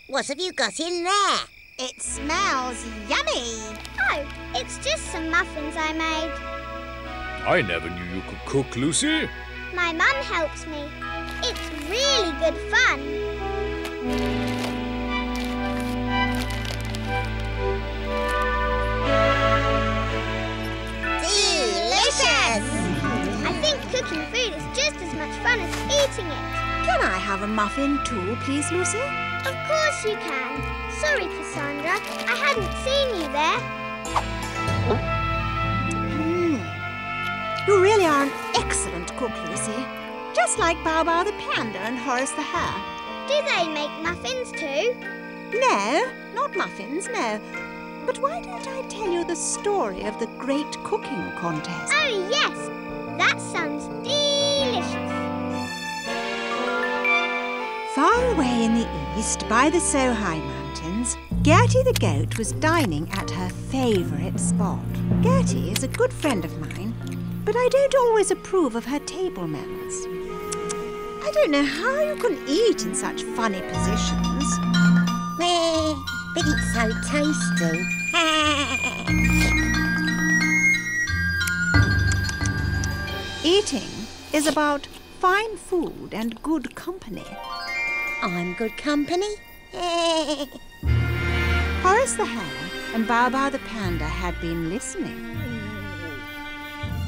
What have you got in there? It smells yummy. Oh, it's just some muffins I made. I never knew you could cook, Lucy. My mum helps me. It's really good fun. Delicious! I think cooking food is just as much fun as eating it. Can I have a muffin too, please, Lucy? Of course you can. Sorry, Cassandra. I hadn't seen you there. You really are an excellent cook, Lucy. Just like Bao Bao the panda and Horace the hare. Do they make muffins too? No, not muffins, no. But why don't I tell you the story of the great cooking contest? Oh, yes. That sounds delicious. Far away in the east, by the Sohai Mountains, Gertie the goat was dining at her favourite spot. Gertie is a good friend of mine, but I don't always approve of her table manners. I don't know how you can eat in such funny positions. But it's so tasty. Eating is about fine food and good company. I'm good company. Horace the hare and Bao Bao the panda had been listening.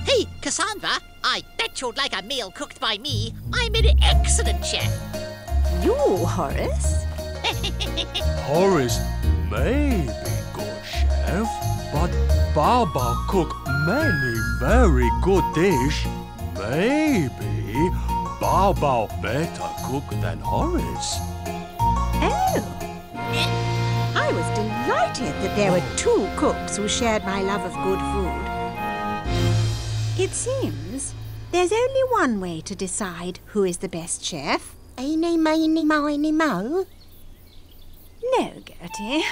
Hey, Cassandra, I bet you'd like a meal cooked by me. I'm an excellent chef. You, Horace? Horace may be good chef, but Bao Bao cook many very good dish. Maybe Bao Bao better cook than Horace. Oh! I was delighted that there were two cooks who shared my love of good food. It seems there's only one way to decide who is the best chef. Eeny, meeny, miny, mo. No, Gertie.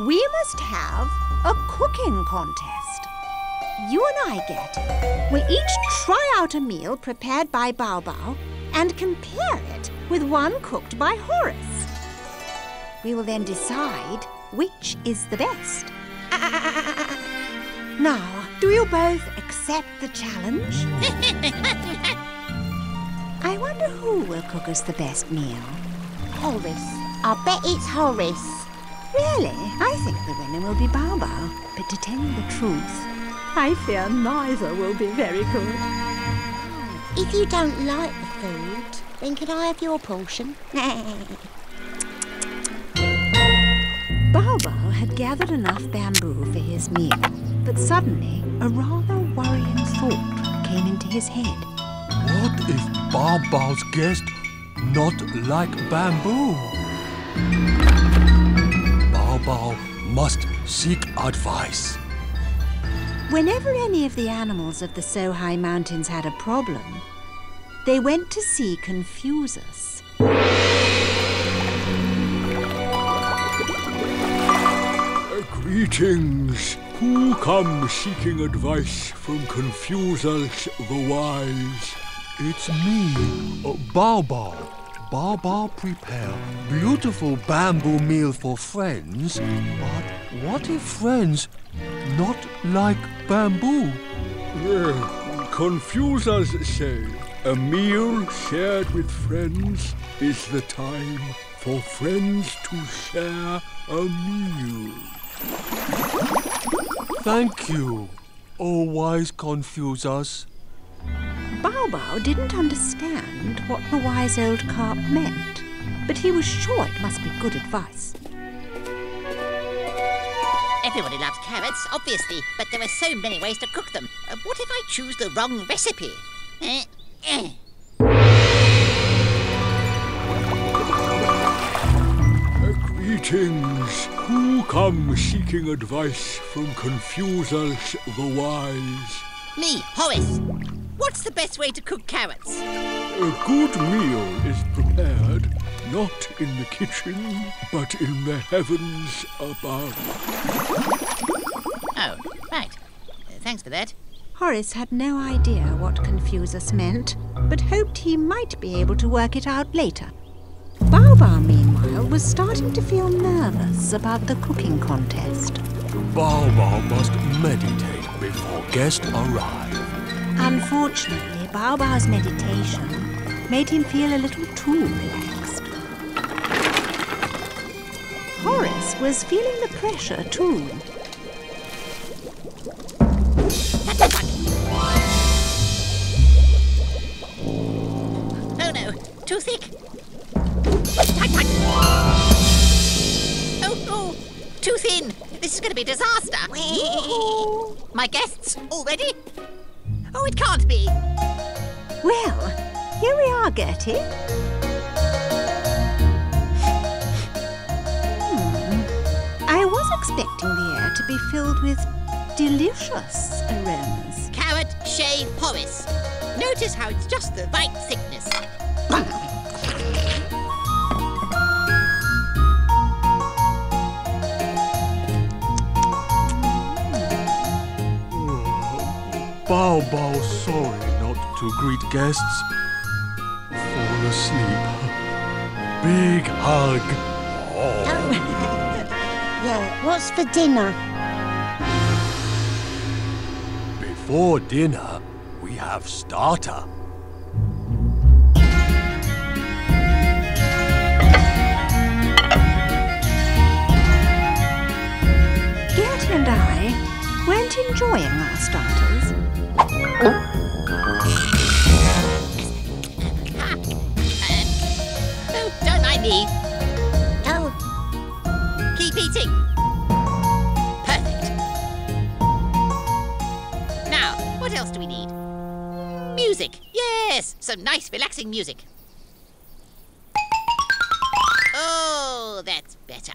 We must have a cooking contest. You and I, Gertie, will each try out a meal prepared by Bao Bao and compare it with one cooked by Horace. We will then decide which is the best. Now, do you both accept the challenge? I wonder who will cook us the best meal. Horace. I bet it's Horace. Really? I think the winner will be Bao Bao. But to tell you the truth, I fear neither will be very good. If you don't like the food, then can I have your portion? Bao Bao had gathered enough bamboo for his meal, but suddenly a rather worrying thought came into his head. What if Bao Bao's guest not like bamboo? Bao Bao must seek advice. Whenever any of the animals of the Sohai Mountains had a problem, they went to see Confucius. Greetings. Who come seeking advice from Confucius the Wise? It's me, Bao Bao. Bao Bao prepare beautiful bamboo meal for friends. But what if friends not like bamboo? Confucius say a meal shared with friends is the time for friends to share a meal. Thank you, O wise Confucius. Bao Bao didn't understand what the wise old carp meant, but he was sure it must be good advice. Everybody loves carrots, obviously, but there are so many ways to cook them. What if I choose the wrong recipe? Greetings. Who come seeking advice from Confucius the Wise? Me, Horace. What's the best way to cook carrots? A good meal is prepared not in the kitchen, but in the heavens above. Oh, right. Thanks for that. Horace had no idea what Confucius meant, but hoped he might be able to work it out later. Bao Bao, meanwhile, was starting to feel nervous about the cooking contest. Bao Bao must meditate before guests arrive. Unfortunately, Bao Bao's meditation made him feel a little too relaxed. Horace was feeling the pressure too. Oh no, too thick. Oh, too thin. This is going to be a disaster. My guests already? Oh, it can't be. Well, here we are, Gertie. I was expecting the air to be filled with delicious aromas. Carrot, shave, Horace. Notice how it's just the right thickness. Bao Bao sorry not to greet guests. Fall asleep. Big hug. Oh. Yeah, what's for dinner? Before dinner, we have starter. Gertie and I weren't enjoying our starters. Oh, don't mind me. Oh, Keep eating. Perfect. Now, what else do we need? Music. Yes, some nice relaxing music. Oh, that's better.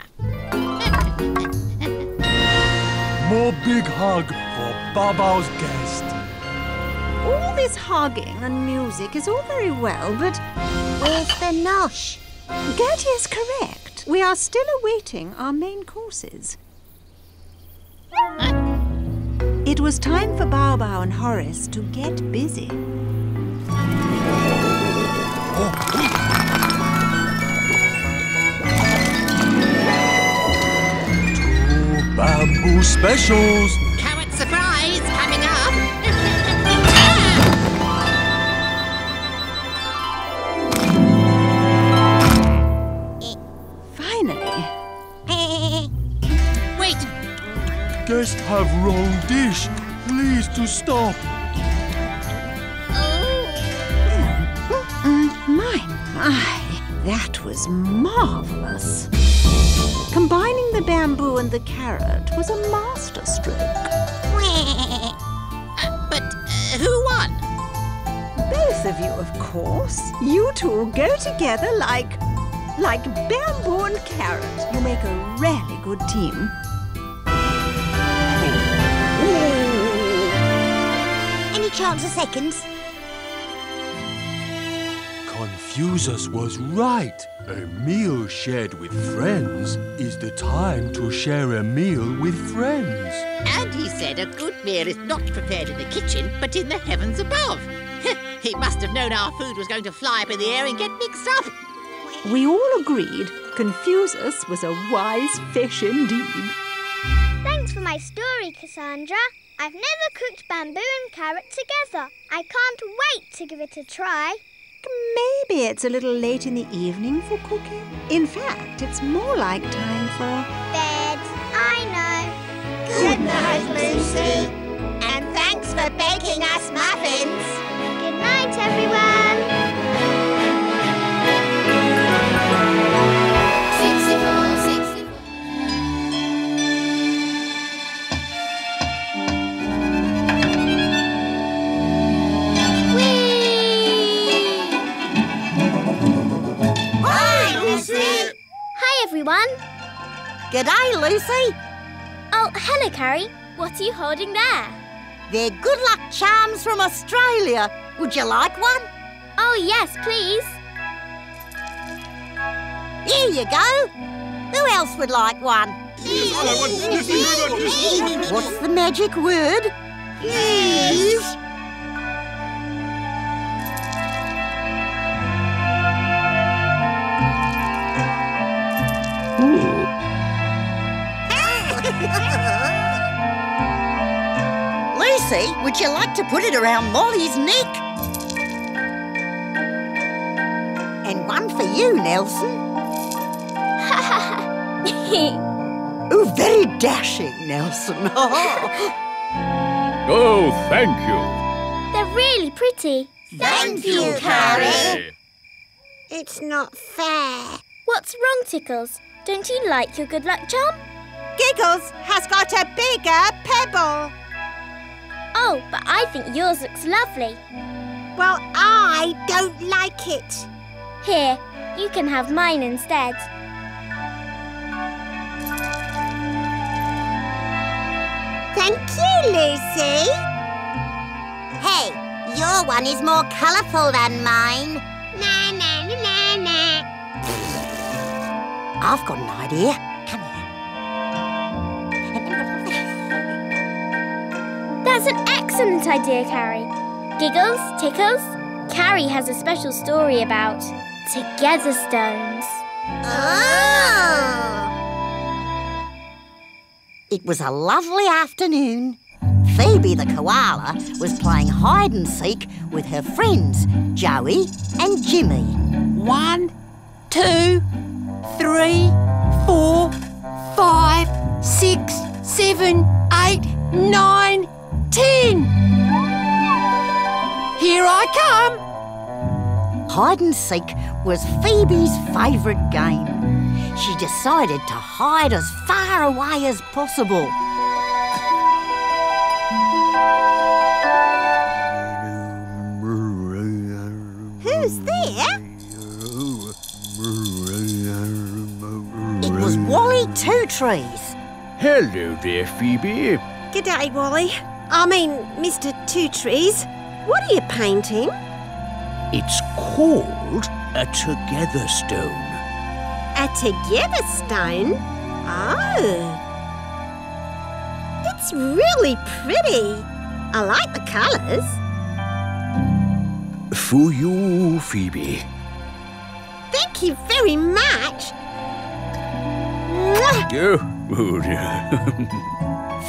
More big hug for Bao Bao's guest. All this hugging and music is all very well, but where's the nosh? Gertie is correct. We are still awaiting our main courses. It was time for Bao Bao and Horace to get busy. Two bamboo specials. Carrot surprise coming up. Finally, Wait, Guests have wrong dish. Please to stop. my, that was marvellous. Combining the bamboo and the carrot was a masterstroke. but who won? Both of you, of course. You two go together like bamboo and carrot. You make a really good team. Any chance of seconds? Confucius was right. A meal shared with friends is the time to share a meal with friends. And he said a good meal is not prepared in the kitchen, but in the heavens above. He must have known our food was going to fly up in the air and get mixed up. We all agreed Confucius was a wise fish indeed. Thanks for my story, Cassandra. I've never cooked bamboo and carrot together. I can't wait to give it a try. Maybe it's a little late in the evening for cooking. In fact, it's more like time for... Bed. I know. Good night, Lucy. And thanks for baking us muffins. Good night, everyone. Everyone. G'day, Lucy. Oh, hello, Carrie. What are you holding there? They're good luck charms from Australia. Would you like one? Oh, yes, please. Here you go. Who else would like one? What's the magic word? Please. Lucy, would you like to put it around Molly's neck? And one for you, Nelson. Oh, very dashing, Nelson. Oh, thank you. They're really pretty. Thank you, Carrie. It's not fair. What's wrong, Tickles? Don't you like your good luck charm? Giggles has got a bigger pebble. Oh, but I think yours looks lovely. Well, I don't like it. Here, you can have mine instead. Thank you, Lucy. Hey, your one is more colourful than mine. Na, na, na, na, na. I've got an idea. Come here. That's an excellent idea, Carrie. Giggles, Tickles, Carrie has a special story about together stones. Oh! It was a lovely afternoon. Phoebe the koala was playing hide and seek with her friends Joey and Jimmy. 1, 2, 3, 4, 5, 6, 7, 8, 9, 10. Here I come. Hide and seek was Phoebe's favourite game. She decided to hide as far away as possible. Who's there? It was Wally Two Trees. Hello there, Phoebe. G'day, Wally. I mean, Mr. Two Trees. What are you painting? It's called a together stone. A together stone? Oh. It's really pretty. I like the colours. For you, Phoebe. Thank you very much. Mwah! Oh, dear.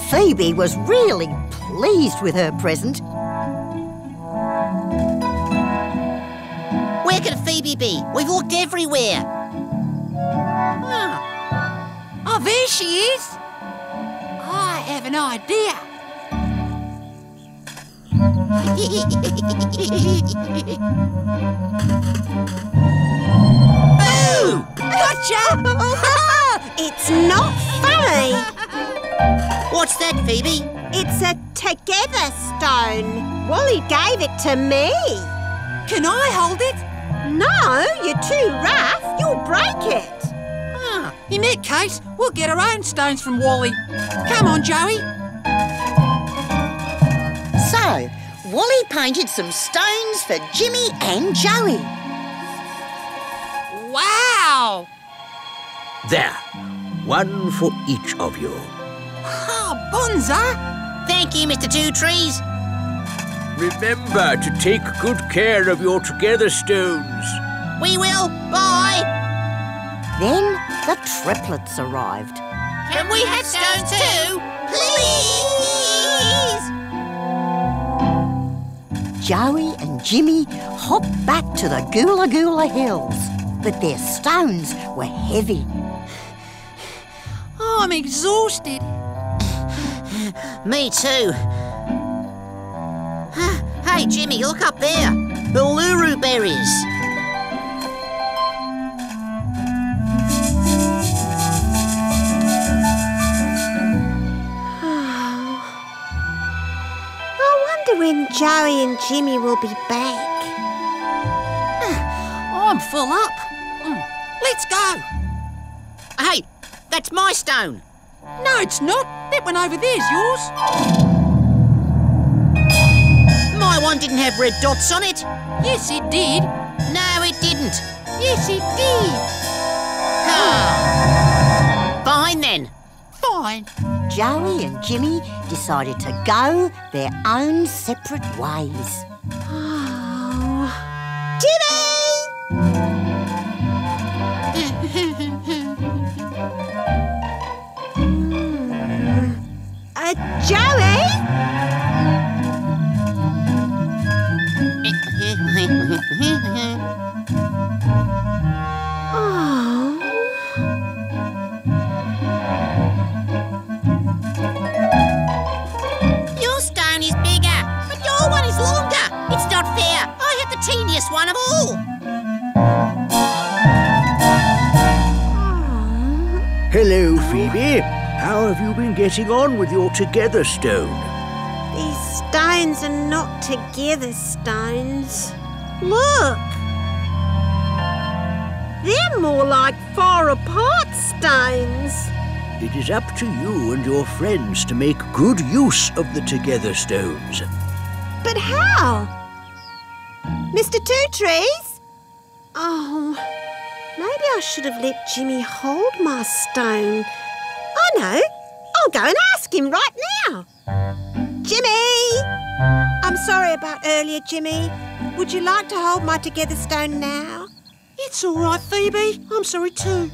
Phoebe was really pleased with her present. Where can Phoebe be? We've looked everywhere. Oh, there she is. I have an idea. Boo! Gotcha! It's not funny. What's that, Phoebe? It's a together stone. Wally gave it to me. Can I hold it? No, you're too rough. You'll break it. In that case, we'll get our own stones from Wally. Come on, Joey. So, Wally painted some stones for Jimmy and Joey. Wow! There. One for each of you. Oh, bonza! Thank you, Mr. Two Trees. Remember to take good care of your together stones. We will. Bye. Then the triplets arrived. Can we have stones too? Please! Joey and Jimmy hopped back to the Gula Gula Hills, but their stones were heavy. Oh, I'm exhausted. Me too. Hey, Jimmy, look up there. The Uluru berries. I wonder when Joey and Jimmy will be back. I'm full up. Let's go. Hey, that's my stone. No, it's not. That one over there's yours. My one didn't have red dots on it. Yes, it did. No, it didn't. Yes, it did. Fine then. Fine. Joey and Jimmy decided to go their own separate ways. Oh. Jimmy! Joey? Oh. Your stone is bigger, but your one is longer. It's not fair. I have the teeniest one of all. Hello, Phoebe. How have you been getting on with your together stone? These stones are not together stones. Look! They're more like far apart stones. It is up to you and your friends to make good use of the together stones. But how? Mr. Two Trees? Oh, maybe I should have let Jimmy hold my stone. I know. I'll go and ask him right now. Jimmy! I'm sorry about earlier, Jimmy. Would you like to hold my together stone now? It's all right, Phoebe. I'm sorry too.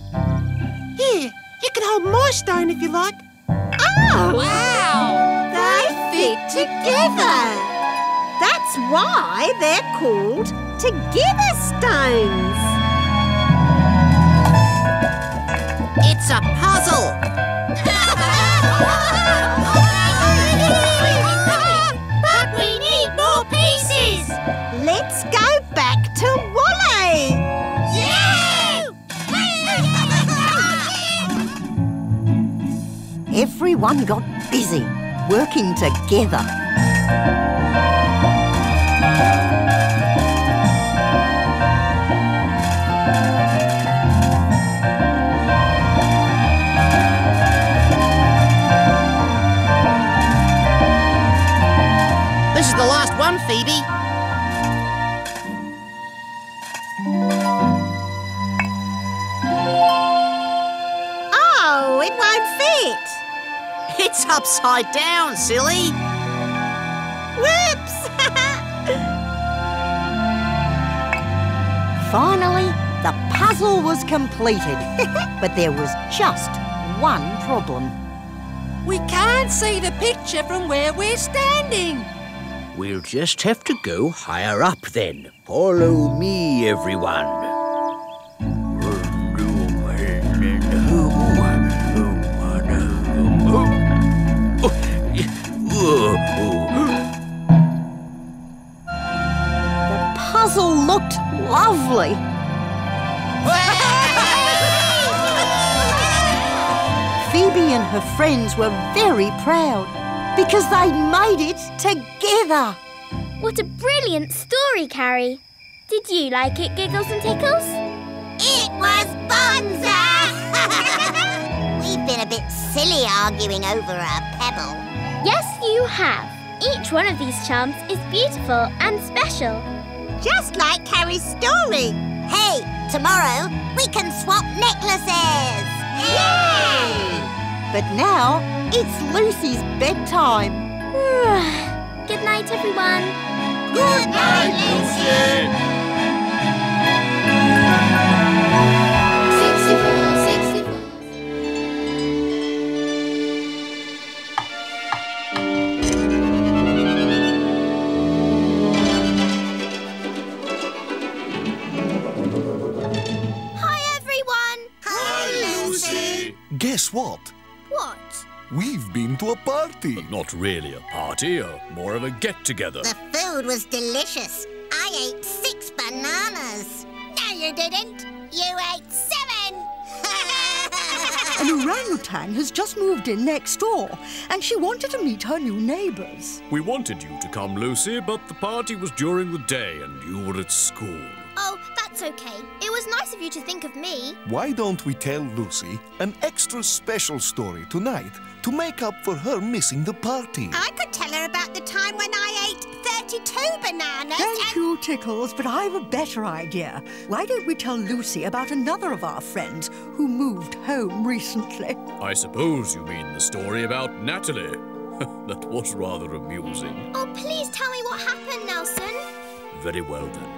Here, you can hold my stone if you like. Oh! Wow! They fit together. That's why they're called together stones. It's a puzzle. But we need more pieces. Let's go back to Wally. Yeah! Everyone got busy, working together. This is the last one, Phoebe. Oh, it won't fit. It's upside down, silly. Whoops! Finally, the puzzle was completed. But there was just one problem. We can't see the picture from where we're standing. We'll just have to go higher up then. Follow me, everyone. The puzzle looked lovely. Phoebe and her friends were very proud because they'd made it together. What a brilliant story, Carrie. Did you like it, Giggles and Tickles? It was bonza! We've been a bit silly arguing over a pebble. Yes, you have. Each one of these charms is beautiful and special. Just like Carrie's story. Hey, tomorrow we can swap necklaces! Yay! But now it's Lucy's bedtime. Good night, everyone. Good night, Lucy! Guess what? What? We've been to a party. Not really a party, more of a get-together. The food was delicious. I ate 6 bananas. No, you didn't. You ate 7. An orangutan has just moved in next door, and she wanted to meet her new neighbours. We wanted you to come, Lucy, but the party was during the day and you were at school. Oh, that's okay. It was nice of you to think of me. Why don't we tell Lucy an extra special story tonight to make up for her missing the party? I could tell her about the time when I ate 32 bananas. Thank you, Tickles, but I've a better idea. Why don't we tell Lucy about another of our friends who moved home recently? I suppose you mean the story about Natalie. That was rather amusing. Oh, please tell me what happened, Nelson. Very well then.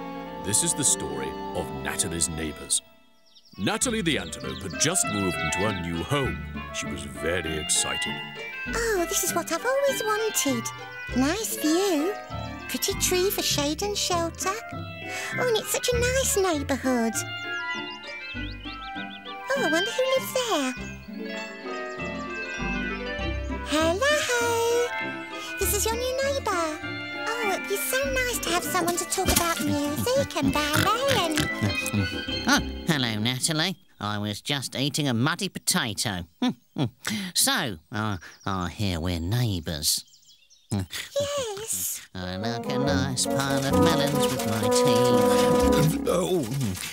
This is the story of Natalie's neighbours. Natalie the antelope had just moved into her new home. She was very excited. Oh, this is what I've always wanted. Nice view. Pretty tree for shade and shelter. Oh, and it's such a nice neighbourhood. Oh, I wonder who lives there. Hello. This is your new neighbour. Oh, it'd be so nice to have someone to talk about music and ballet and... Oh, hello, Natalie. I was just eating a muddy potato. So, I hear we're neighbours. Yes. I like a nice pile of melons with my tea. Oh.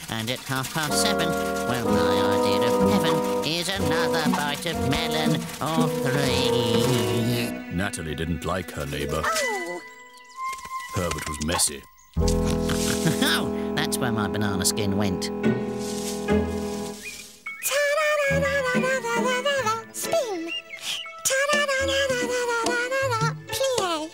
And at 7:30, well, my idea of heaven is another bite of melon or 3. Natalie didn't like her neighbour. Oh. Herbert was messy. Oh, that's where my banana skin went. Ta-da-da-da-da-da-da-da-da. Spin. Ta-da-da-da-da-da-da-da-da. Plie.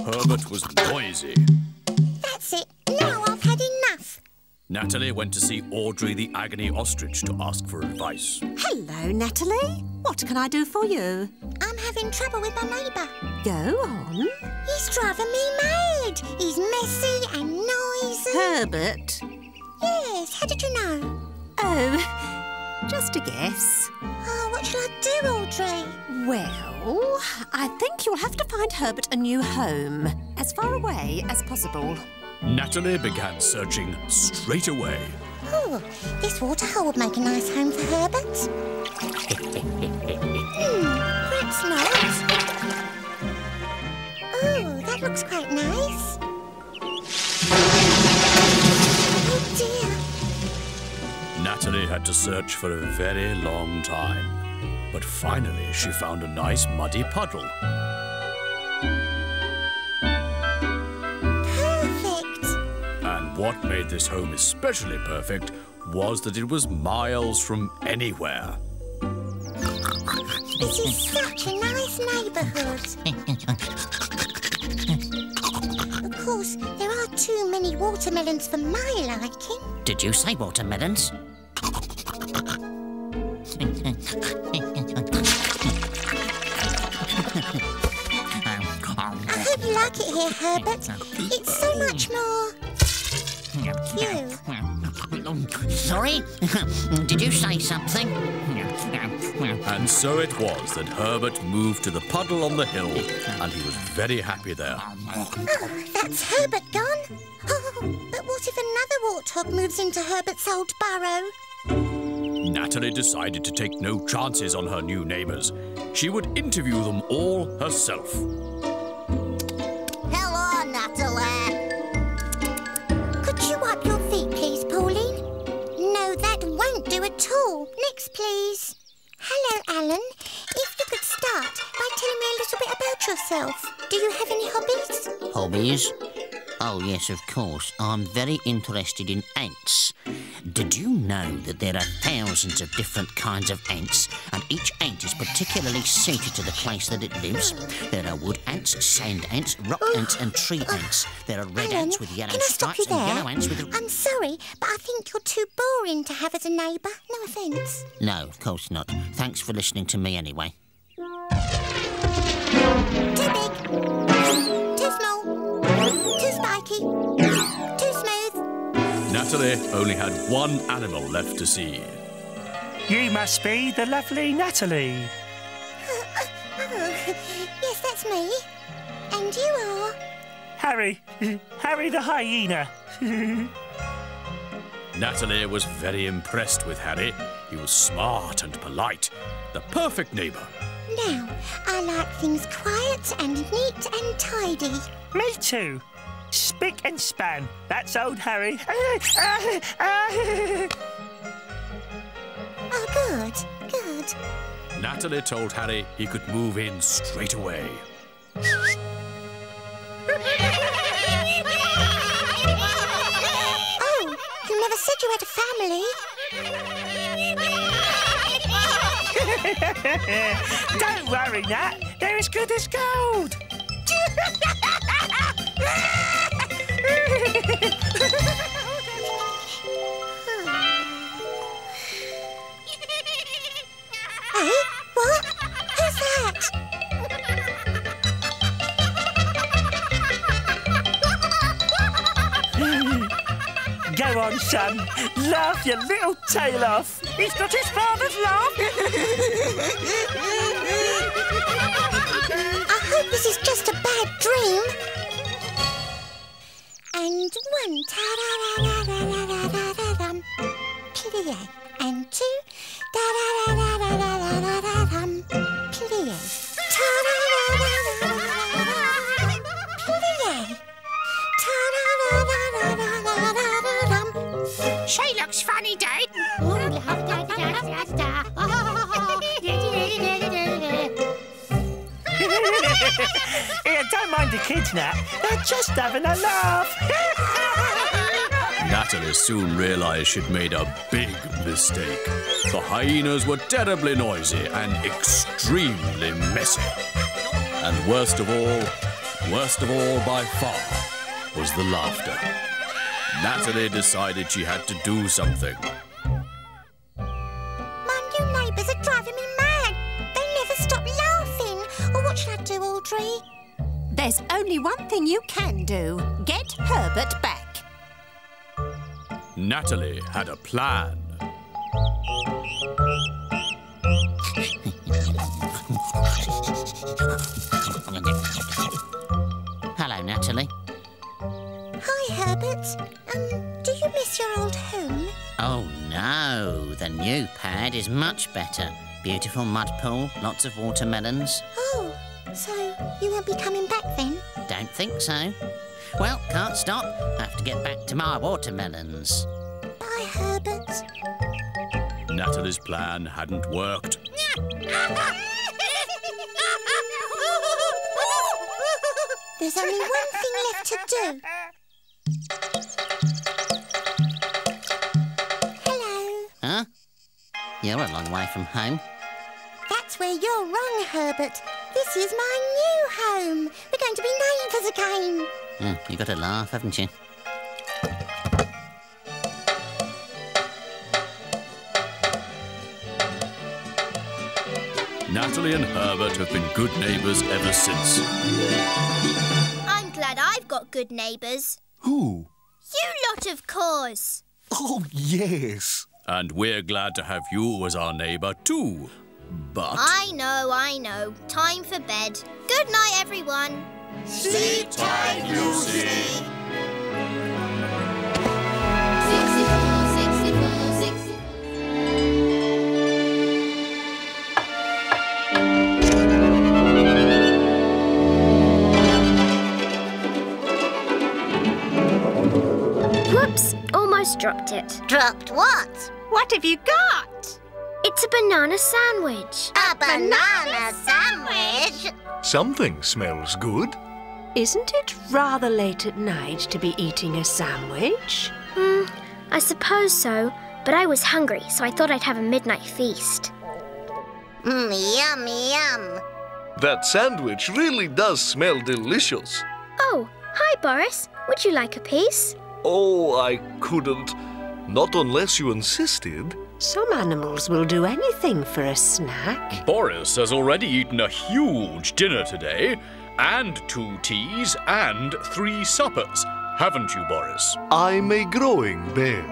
Herbert was noisy. That's it. Now I've had enough. Natalie went to see Audrey the Agony Ostrich to ask for advice. Hello, Natalie. What can I do for you? I'm having trouble with my neighbour. Go on. He's driving me mad. He's messy and noisy. Herbert. Yes, how did you know? Oh, just a guess. Oh, what shall I do, Audrey? Well, I think you'll have to find Herbert a new home, as far away as possible. Natalie began searching straight away. Oh, this waterhole would make a nice home for Herbert. Perhaps not. Oh, that looks quite nice. Oh dear. Natalie had to search for a very long time, but finally she found a nice muddy puddle. And what made this home especially perfect was that it was miles from anywhere. This is such a nice neighbourhood. Of course, there are too many watermelons for my liking. Did you say watermelons? I hope you like it here, Herbert. It's so much more... you. Sorry? Did you say something? And so it was that Herbert moved to the puddle on the hill, and he was very happy there. Oh, that's Herbert gone. Oh, but what if another warthog moves into Herbert's old burrow? Natalie decided to take no chances on her new neighbours. She would interview them all herself. Hello, Natalie. Could you wipe your feet, please, Pauline? No, that won't do at all. Next, please. Hello, Alan. If you could start by telling me a little bit about yourself. Do you have any hobbies? Hobbies? Oh, yes, of course. I'm very interested in ants. Did you know that there are thousands of different kinds of ants, and each ant is particularly suited to the place that it lives? There are wood ants, sand ants, rock ants, and tree ants. There are red Alan, ants with yellow can I stop stripes you and there? yellow ants with... I'm sorry, but I think you're too boring to have as a neighbour. No offence. No, of course not. Thanks for listening to me anyway. Too big. Too small. Too spiky. Too smooth. Natalie only had one animal left to see. You must be the lovely Natalie. Oh, yes, that's me. And you are? Harry. Harry the hyena. Natalie was very impressed with Harry. He was smart and polite. The perfect neighbour. Now, I like things quiet and neat and tidy. Me too. Spick and span. That's old Harry. Oh, good, good. Natalie told Harry he could move in straight away. Oh, you never said you had a family. Don't worry, Nat. They're as good as gold. Go on, son. Laugh your little tail off. It's not his father's laugh. I hope this is just a bad dream. And one, ta-da-da-da-da-da-da-dum. Plie. And two, da-da-da-da-da-da-da-dum. Plie. Ta-da-da-da-da-da-da-dum. Plie. Ta-da-da-da-da-da-da-dum. She looks funny, Dad. Here, don't mind the kids, Nat. They're just having a laugh. Natalie soon realized she'd made a big mistake. The hyenas were terribly noisy and extremely messy. And worst of all by far, was the laughter. Natalie decided she had to do something. My new neighbours are driving me mad. They never stop laughing. Oh, what should I do, Audrey? There's only one thing you can do. Get Herbert back. Natalie had a plan. Hello, Natalie. Hi, Herbert. Do you miss your old home? Oh, no. The new pad is much better. Beautiful mud pool, lots of watermelons. Oh, so you won't be coming back then? Don't think so. Well, can't stop. Have to get back to my watermelons. Bye, Herbert. Natalie's plan hadn't worked. There's only one thing left to do. Hello. Huh? You're a long way from home. That's where you're wrong, Herbert. This is my new home. We're going to be neighbours again. You've got to laugh, haven't you? Natalie and Herbert have been good neighbours ever since. I'm glad I've got good neighbours. Who? You lot, of course. Oh, yes. And we're glad to have you as our neighbour too. But... I know. Time for bed. Good night, everyone. Sleep tight, Lucy. Whoops, almost dropped it. Dropped what? What have you got? It's a banana sandwich. A banana sandwich? Something smells good. Isn't it rather late at night to be eating a sandwich? I suppose so, but I was hungry, so I thought I'd have a midnight feast. Yum, yum. That sandwich really does smell delicious. Oh, hi, Boris. Would you like a piece? Oh, I couldn't. Not unless you insisted. Some animals will do anything for a snack. Boris has already eaten a huge dinner today, and 2 teas and 3 suppers. Haven't you, Boris? I'm a growing bear.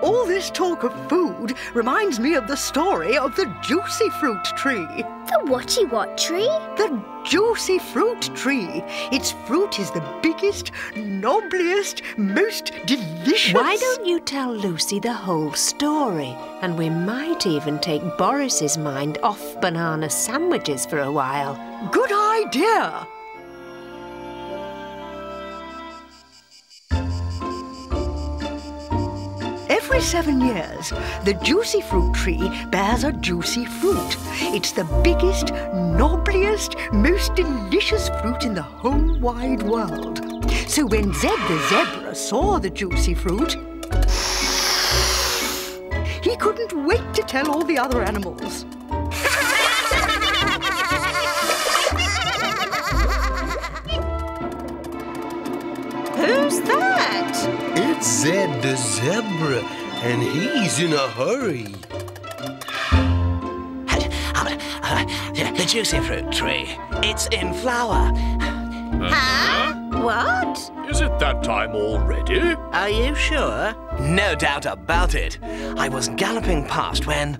All this talk of food reminds me of the story of the juicy fruit tree. The what tree? The juicy fruit tree. Its fruit is the biggest, nobblest, most delicious... Why don't you tell Lucy the whole story? And we might even take Boris's mind off banana sandwiches for a while. Good idea! Every 7 years, the juicy fruit tree bears a juicy fruit. It's the biggest, nobblest, most delicious fruit in the whole wide world. So when Zed the zebra saw the juicy fruit, he couldn't wait to tell all the other animals. Who's that? It's Zed the zebra, and he's in a hurry. The juicy fruit tree. It's in flower. Huh? What? Is it that time already? Are you sure? No doubt about it. I was galloping past when...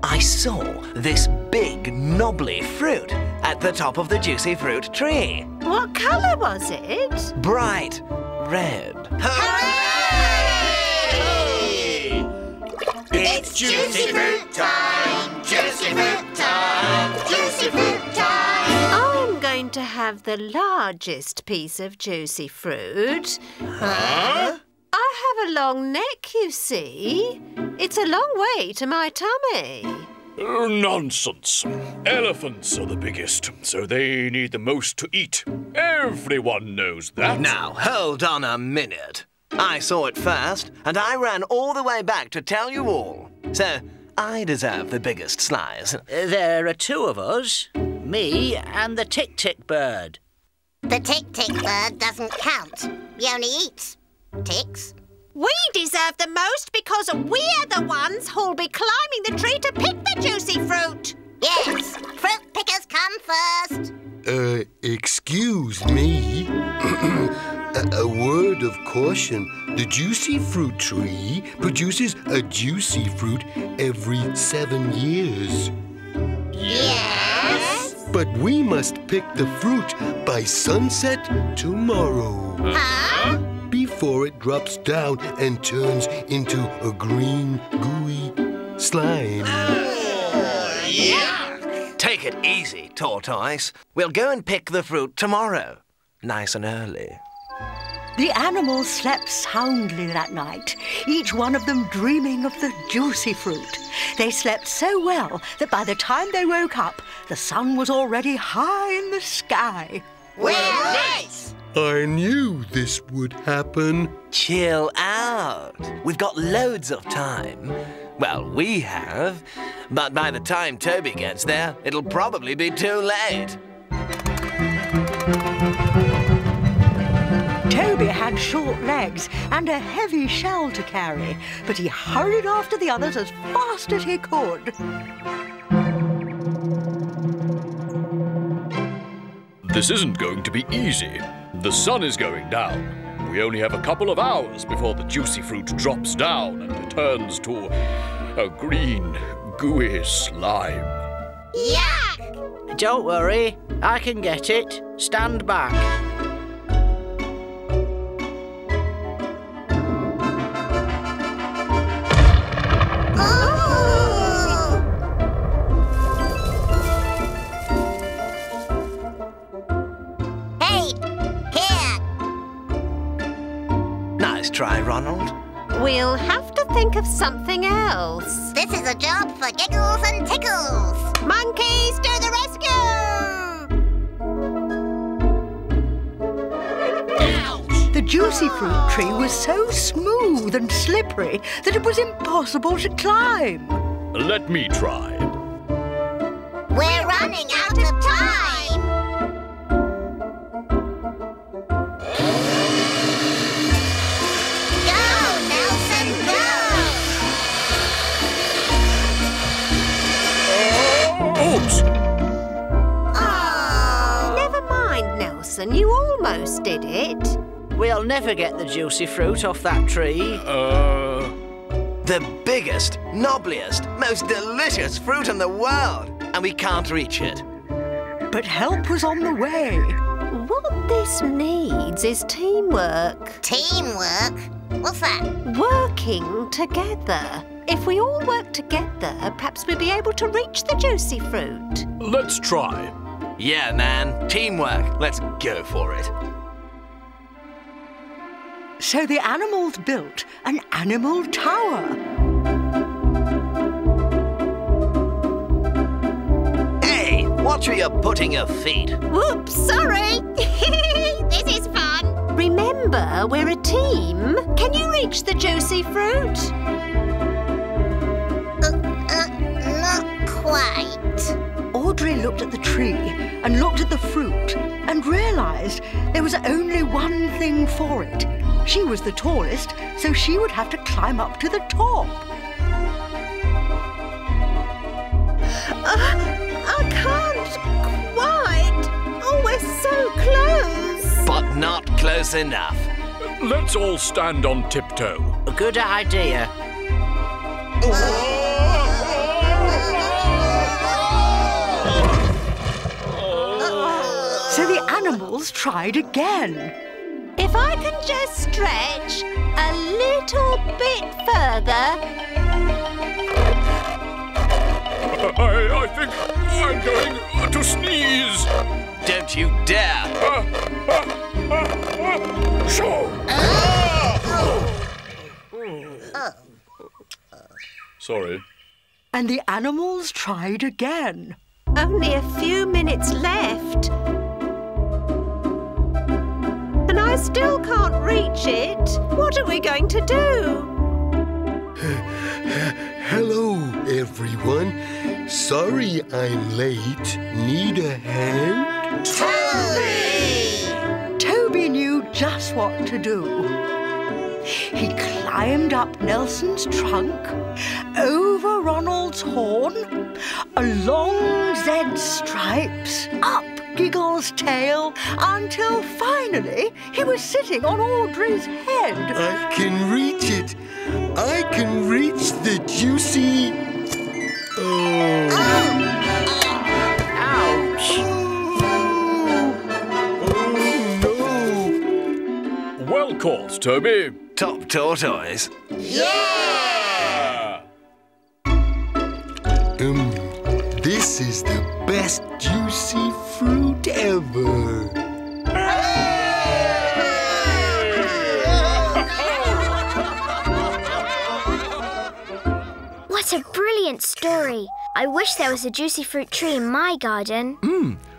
I saw this big, knobbly fruit at the top of the juicy fruit tree. What colour was it? Bright red. Hooray! It's juicy fruit time! Juicy fruit time! Juicy fruit time! I'm going to have the largest piece of juicy fruit. Huh? I have a long neck, you see. It's a long way to my tummy. Nonsense. Elephants are the biggest, so they need the most to eat. Everyone knows that. Now, hold on a minute. I saw it first, and I ran all the way back to tell you all. So, I deserve the biggest slice. There are two of us, me and the tick-tick bird. The tick-tick bird doesn't count. He only eats ticks. We deserve the most because we're the ones who'll be climbing the tree to pick the juicy fruit. Yes, fruit pickers come first. Excuse me. A word of caution. The juicy fruit tree produces a juicy fruit every 7 years. Yes? But we must pick the fruit by sunset tomorrow. Huh? Before it drops down and turns into a green, gooey slime. Yuck! Take it easy, Tortoise. We'll go and pick the fruit tomorrow. Nice and early. The animals slept soundly that night, each one of them dreaming of the juicy fruit. They slept so well that by the time they woke up, the sun was already high in the sky. We're right! I knew this would happen. Chill out. We've got loads of time. Well, we have. But by the time Toby gets there, it'll probably be too late. Toby had short legs and a heavy shell to carry, but he hurried after the others as fast as he could. This isn't going to be easy. The sun is going down. We only have a couple of hours before the juicy fruit drops down and turns to a green, gooey slime. Yuck! Don't worry, I can get it. Stand back. Try, Ronald. We'll have to think of something else. This is a job for giggles and tickles. Monkeys to the rescue! Ouch! The juicy fruit tree was so smooth and slippery that it was impossible to climb. Let me try. We're running out of time. Never mind, Nelson. You almost did it. We'll never get the juicy fruit off that tree. The biggest, knobbliest, most delicious fruit in the world. And we can't reach it. But help was on the way. What this needs is teamwork. Teamwork? What's that? Working together. If we all work together, perhaps we'll be able to reach the juicy fruit. Let's try. Yeah, man. Teamwork. Let's go for it. So the animals built an animal tower. Hey, watch where you're putting your feet. Whoops, sorry. This is fun. Remember, we're a team. Can you reach the juicy fruit? Not quite. Audrey looked at the tree and looked at the fruit and realised there was only one thing for it. She was the tallest, so she would have to climb up to the top. I can't quite. Oh, we're so close. Not close enough. Let's all stand on tiptoe. A good idea. So the animals tried again. If I can just stretch a little bit further. I think I'm going to sneeze. Don't you dare. Sorry. And the animals tried again. Only a few minutes left. And I still can't reach it. What are we going to do? Hello, everyone. Sorry I'm late. Need a hand? Toby knew just what to do. He climbed up Nelson's trunk, over Ronald's horn, along Zed's stripes, up Giggle's tail, until finally he was sitting on Audrey's head. I can reach it. I can reach the juicy... Ouch! Well caught, Toby. Top tortoise. Yeah! This is the best juicy fruit ever. What a brilliant story. I wish there was a juicy fruit tree in my garden.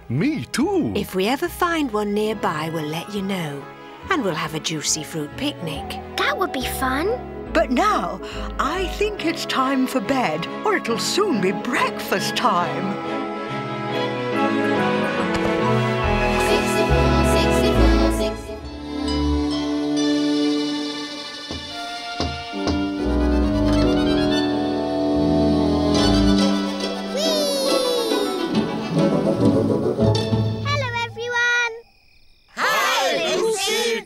Me too. If we ever find one nearby, we'll let you know. And we'll have a juicy fruit picnic. That would be fun. But now, I think it's time for bed, or it'll soon be breakfast time. 64, 64, 64. Hello, everyone. Hi, Lucy.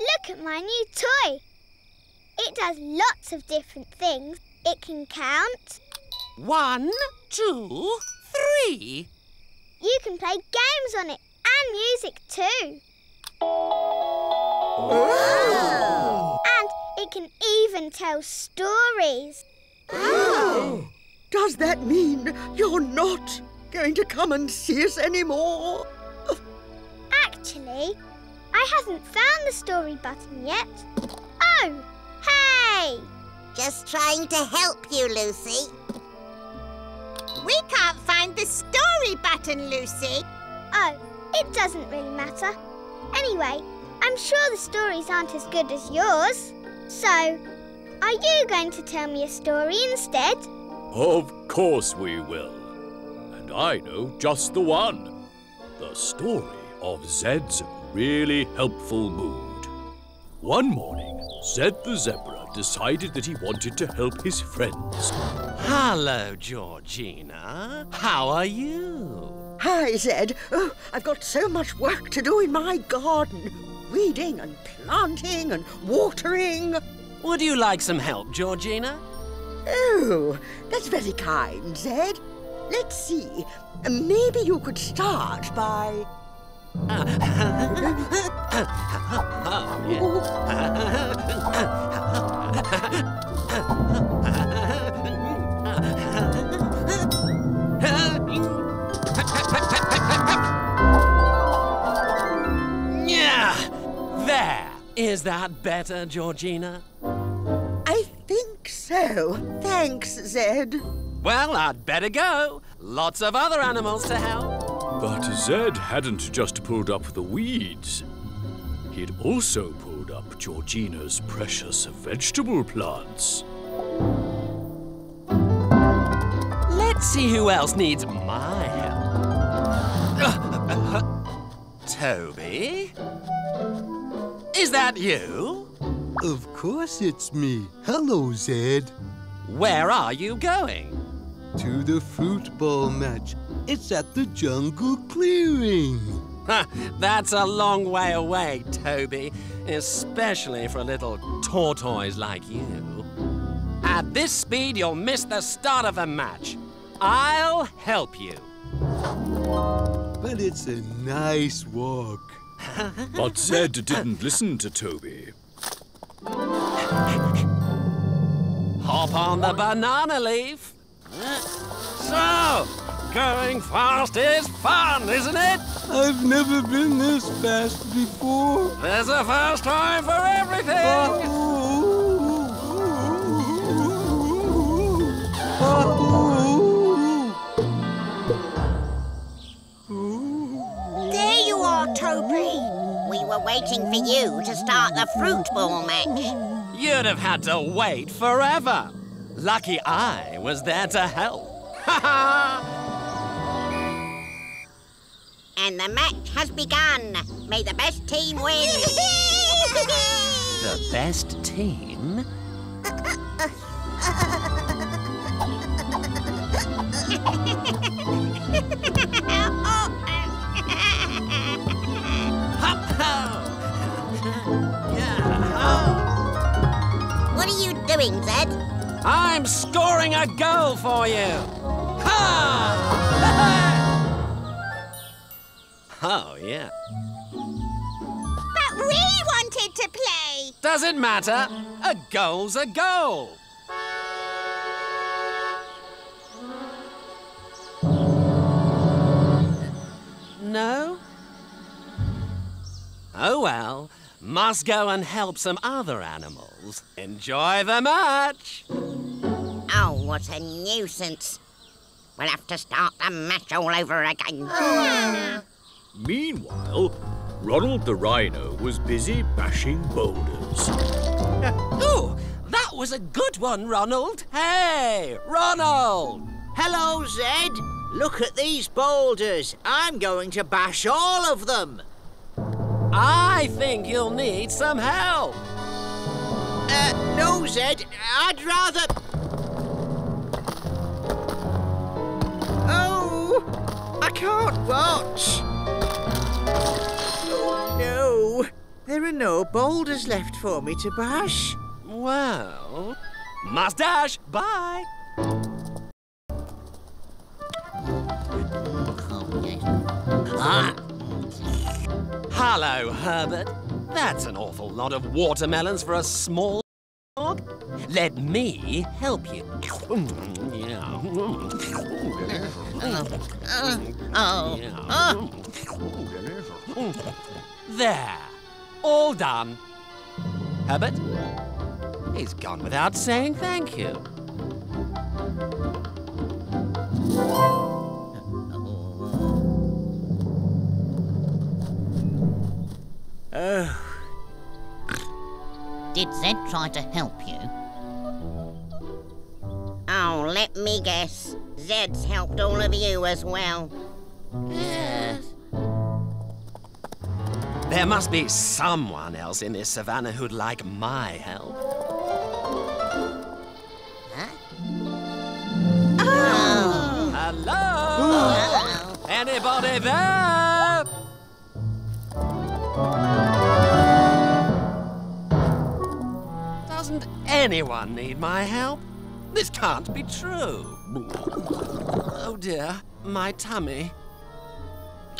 Look at my new toy. It does lots of different things. It can count. 1, 2, 3. You can play games on it and music too. And it can even tell stories. Does that mean you're not going to come and see us anymore? Actually, I haven't found the story button yet. Oh, hey! Just trying to help you, Lucy. We can't find the story button, Lucy. Oh, it doesn't really matter. Anyway, I'm sure the stories aren't as good as yours. So, are you going to tell me a story instead? Of course we will. And I know just the one. The story of Zed's really helpful mood. One morning, Zed the zebra decided that he wanted to help his friends. Hello, Georgina. How are you? Hi, Zed. Oh, I've got so much work to do in my garden. Weeding and planting and watering. Would you like some help, Georgina? Oh, that's very kind, Zed. Let's see. Maybe you could start by... There. Is that better, Georgina? I think so. Thanks, Zed. Well, I'd better go. Lots of other animals to help. But Zed hadn't just pulled up the weeds. He'd also pulled up Georgina's precious vegetable plants. Let's see who else needs my help. Toby? Is that you? Of course it's me. Hello, Zed. Where are you going? To the fruit ball match. It's at the jungle clearing. That's a long way away, Toby, especially for a little tortoise like you. At this speed, you'll miss the start of the match. I'll help you. But it's a nice walk. But Zed didn't listen to Toby. Hop on the banana leaf. So, going fast is fun, isn't it? I've never been this fast before. There's a first time for everything. There you are, Toby. We were waiting for you to start the fruit ball match. You'd have had to wait forever. Lucky I was there to help. Ha ha! And the match has begun. May the best team win. The best team? What are you doing, Zed? I'm scoring a goal for you. Ha! Oh, yeah. But we wanted to play. Doesn't matter. A goal's a goal. No? Oh, well. Must go and help some other animals. Enjoy the match. Oh, what a nuisance. We'll have to start the match all over again. Meanwhile, Ronald the rhino was busy bashing boulders. Oh, that was a good one, Ronald. Hey, Ronald! Hello, Zed. Look at these boulders. I'm going to bash all of them. I think you'll need some help. No, Zed. I'd rather... Oh, I can't watch. Oh, no. There are no boulders left for me to bash. Well, must dash. Bye. Hello, Herbert. That's an awful lot of watermelons for a small dog. Let me help you. There. All done. Herbert? He's gone without saying thank you. Oh. Did Zed try to help you? Oh, let me guess. Zed's helped all of you as well. Yes. There must be someone else in this savannah who'd like my help. Huh? Oh. Hello? Anybody there? Doesn't anyone need my help? This can't be true. Oh dear, my tummy.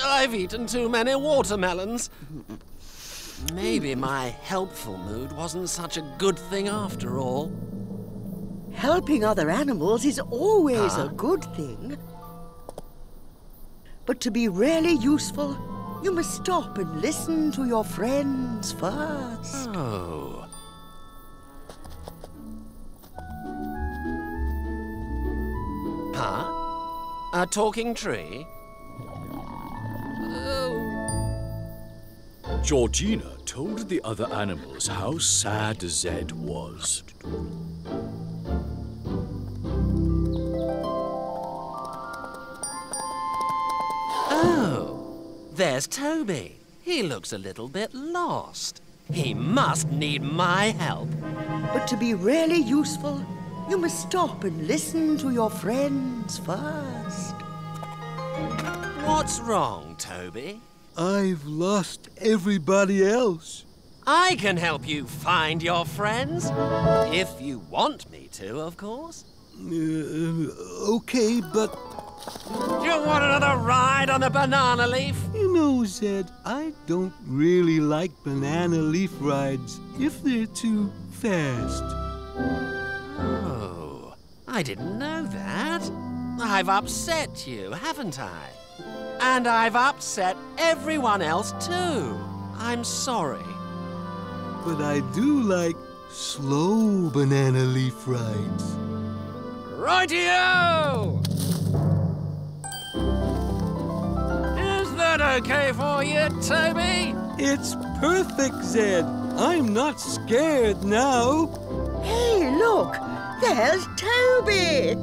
I've eaten too many watermelons. Maybe my helpful mood wasn't such a good thing after all. Helping other animals is always a good thing. But to be really useful, you must stop and listen to your friends first. Oh. Huh? A talking tree? Georgina told the other animals how sad Zed was. Oh, there's Toby. He looks a little bit lost. He must need my help. But to be really useful, you must stop and listen to your friends first. What's wrong, Toby? I've lost everybody else. I can help you find your friends. If you want me to, of course. Okay, but... You want another ride on the banana leaf? You know, Zed, I don't really like banana leaf rides if they're too fast. Oh, I didn't know that. I've upset you, haven't I? And I've upset everyone else too. I'm sorry. But I do like slow banana leaf rides. Rightio! Is that okay for you, Toby? It's perfect, Zed. I'm not scared now. Hey, look! There's Toby!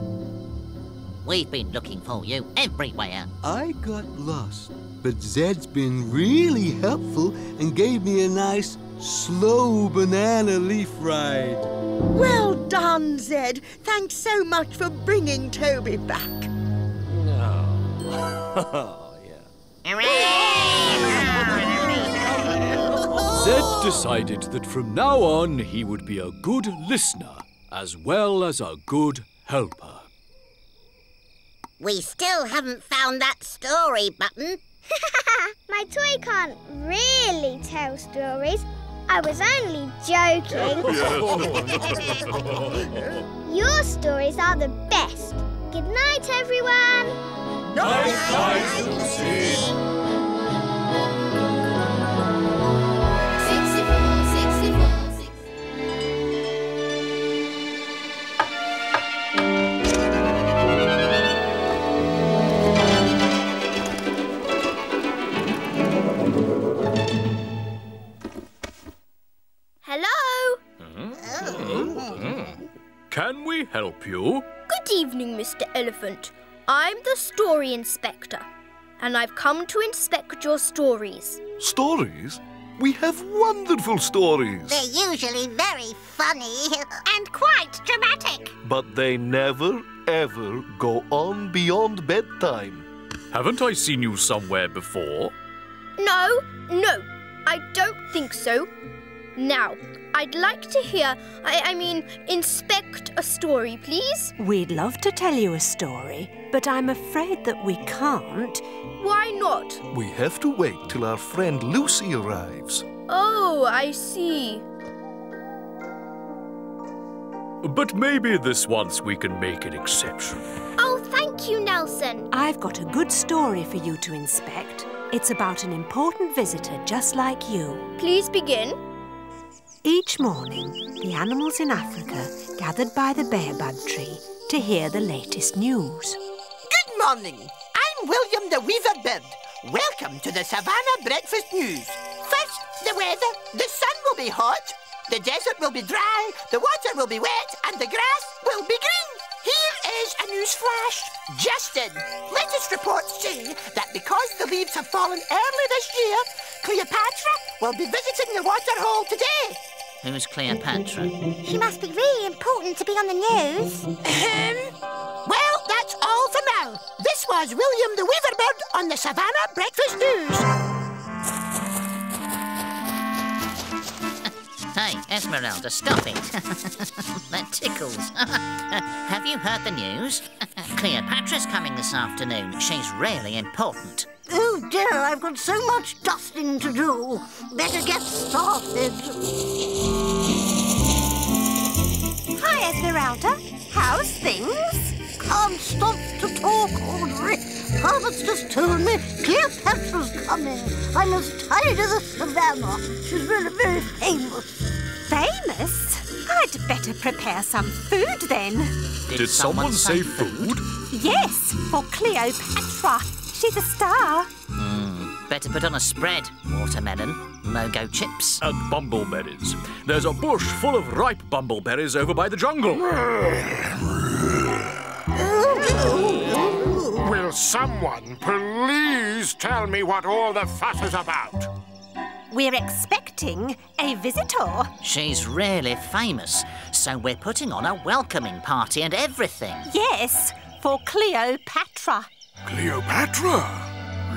We've been looking for you everywhere. I got lost, but Zed's been really helpful and gave me a nice, slow banana leaf ride. Well done, Zed. Thanks so much for bringing Toby back. Oh, yeah. Zed decided that from now on he would be a good listener as well as a good helper. We still haven't found that story button. My toy can't really tell stories. I was only joking. Your stories are the best. Good night, everyone. Night, night, Lucy. 64, 64, 64. Hello? Can we help you? Good evening, Mr. Elephant. I'm the story inspector, and I've come to inspect your stories. Stories? We have wonderful stories. They're usually very funny and quite dramatic. But they never, ever go on beyond bedtime. Haven't I seen you somewhere before? No, I don't think so. Now, I'd like to hear, I mean, inspect a story, please. We'd love to tell you a story, but I'm afraid that we can't. Why not? We have to wait till our friend Lucy arrives. Oh, I see. But maybe this once we can make an exception. Oh, thank you, Nelson. I've got a good story for you to inspect. It's about an important visitor just like you. Please begin. Each morning, the animals in Africa gathered by the baobab tree to hear the latest news. Good morning. I'm William the Weaver Bird. Welcome to the Savannah Breakfast News. First, the weather. The sun will be hot, the desert will be dry, the water will be wet, and the grass will be green. Here is a news flash. Just in, latest reports say that because the leaves have fallen early this year, Cleopatra will be visiting the water hole today. Who's Cleopatra? She must be really important to be on the news. Well, that's all for now. This was William the Weaver Bird on the Savannah Breakfast News. Hey, Esmeralda, stop it. That tickles. Have you heard the news? Cleopatra's coming this afternoon. She's really important. Oh dear, I've got so much dusting to do. Better get started. Hi, Esmeralda. How's things? Can't stop to talk, Audrey. Herbert's just told me Cleopatra's coming. I'm as tired as a savannah. She's really very famous. Famous? I'd better prepare some food then. Did someone say food? Yes, for Cleopatra. She's a star. Better put on a spread. Watermelon, mogo chips. And bumbleberries. There's a bush full of ripe bumbleberries over by the jungle. Will someone please tell me what all the fuss is about? We're expecting a visitor. She's really famous, so we're putting on a welcoming party and everything. Yes, for Cleopatra. Cleopatra?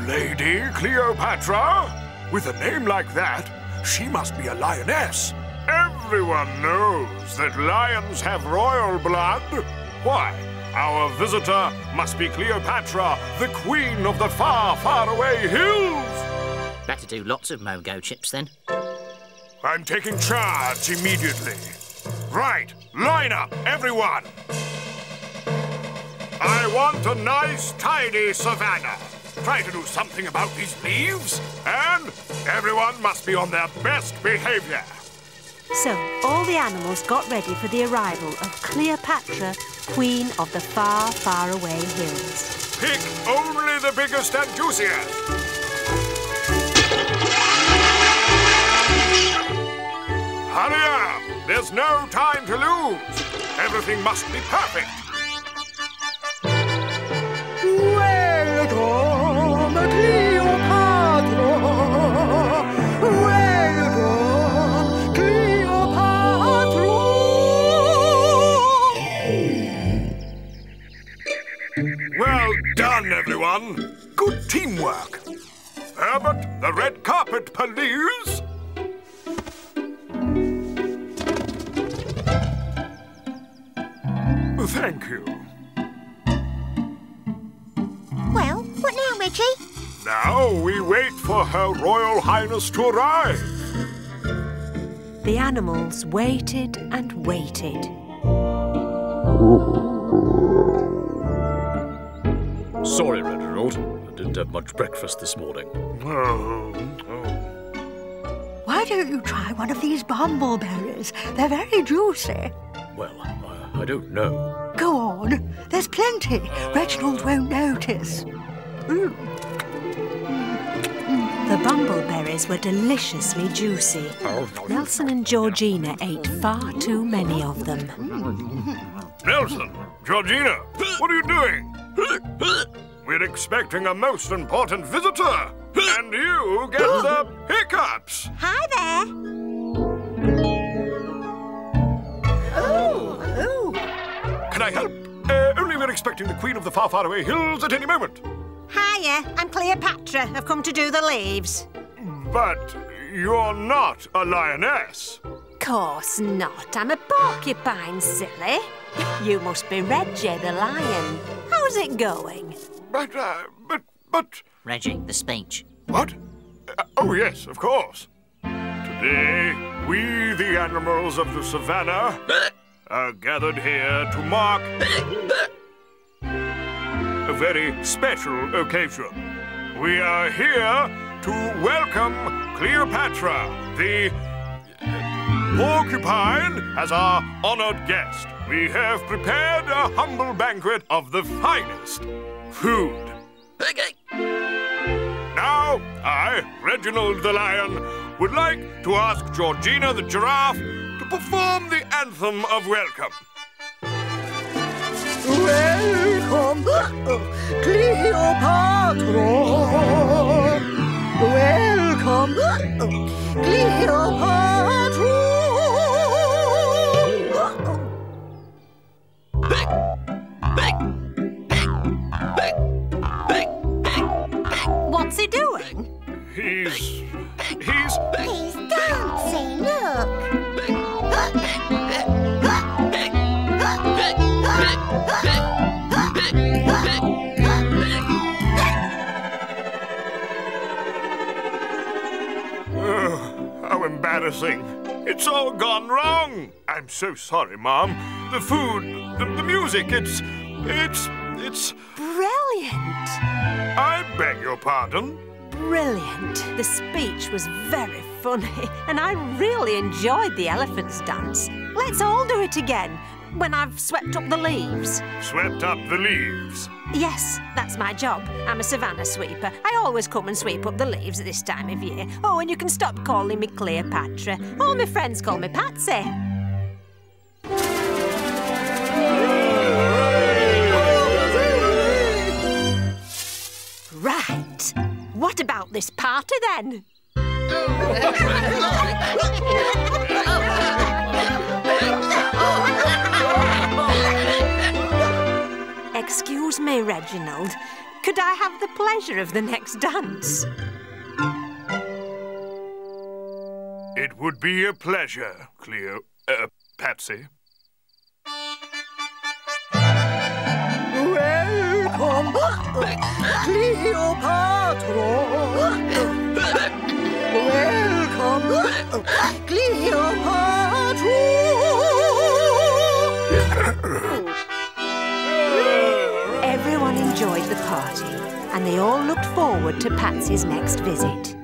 Lady Cleopatra? With a name like that, she must be a lioness. Everyone knows that lions have royal blood. Why, our visitor must be Cleopatra, the queen of the far, far away hills. Better do lots of Mogo chips then. I'm taking charge immediately. Right, line up, everyone. I want a nice, tidy savannah. Try to do something about these leaves, and everyone must be on their best behavior. So, all the animals got ready for the arrival of Cleopatra, Queen of the far, far away hills. Pick only the biggest and juiciest. Hurry up! There's no time to lose. Everything must be perfect. Welcome, Cleopatra! Welcome, Cleopatra! Well done, everyone. Good teamwork. Herbert, the red carpet, please. Thank you. Well, what now, Reggie? Now we wait for Her Royal Highness to arrive. The animals waited and waited. Sorry, Reginald. I didn't have much breakfast this morning. Why don't you try one of these bumbleberries? They're very juicy. Well, I don't know. Go on. There's plenty. Reginald won't notice. The bumbleberries were deliciously juicy. Nelson and Georgina ate far too many of them. Nelson, Georgina, what are you doing? We're expecting a most important visitor, and you get the hiccups. Hi there. Can I help? Only we're expecting the Queen of the far, far away hills at any moment. Hiya, I'm Cleopatra. I've come to do the leaves. But you're not a lioness. Course not. I'm a porcupine, silly. You must be Reggie the lion. How's it going? But... Reggie, the speech. What? Oh, yes, of course. Today, we, the animals of the savannah, are gathered here to mark a very special occasion. We are here to welcome Cleopatra, the porcupine, as our honored guest. We have prepared a humble banquet of the finest food. Now, I, Reginald the lion, would like to ask Georgina the giraffe to perform the anthem of welcome. Welcome, Cleopatra! Welcome, Cleopatra! What's he doing? He's dancing, look. Oh, how embarrassing. It's all gone wrong. I'm so sorry, Mom. The food, the music, it's... Brilliant! I beg your pardon? Brilliant. The speech was very funny, and I really enjoyed the elephant's dance. Let's all do it again, when I've swept up the leaves. Swept up the leaves? Yes, that's my job. I'm a savannah sweeper. I always come and sweep up the leaves at this time of year. Oh, and you can stop calling me Cleopatra. All my friends call me Patsy. Right. What about this party, then? Excuse me, Reginald. Could Could I have the pleasure of the next dance? It would be a pleasure, Cleo. Patsy. Welcome, Cleopatra. Welcome, Cleopatra. Everyone enjoyed the party, and they all looked forward to Patsy's next visit.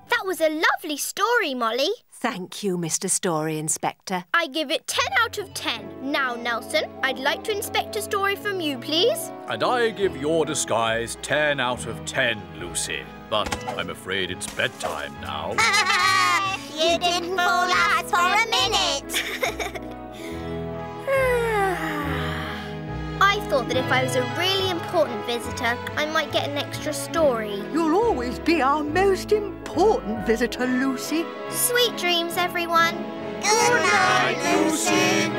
That was a lovely story, Molly. Thank you, Mr. Story Inspector. I give it 10 out of 10. Now, Nelson, I'd like to inspect a story from you, please. And I give your disguise 10 out of 10, Lucy. But I'm afraid it's bedtime now. You didn't fool us for a minute. I thought that if I was a really important visitor, I might get an extra story. You'll always be our most important visitor, Lucy. Sweet dreams, everyone. Good night, Lucy.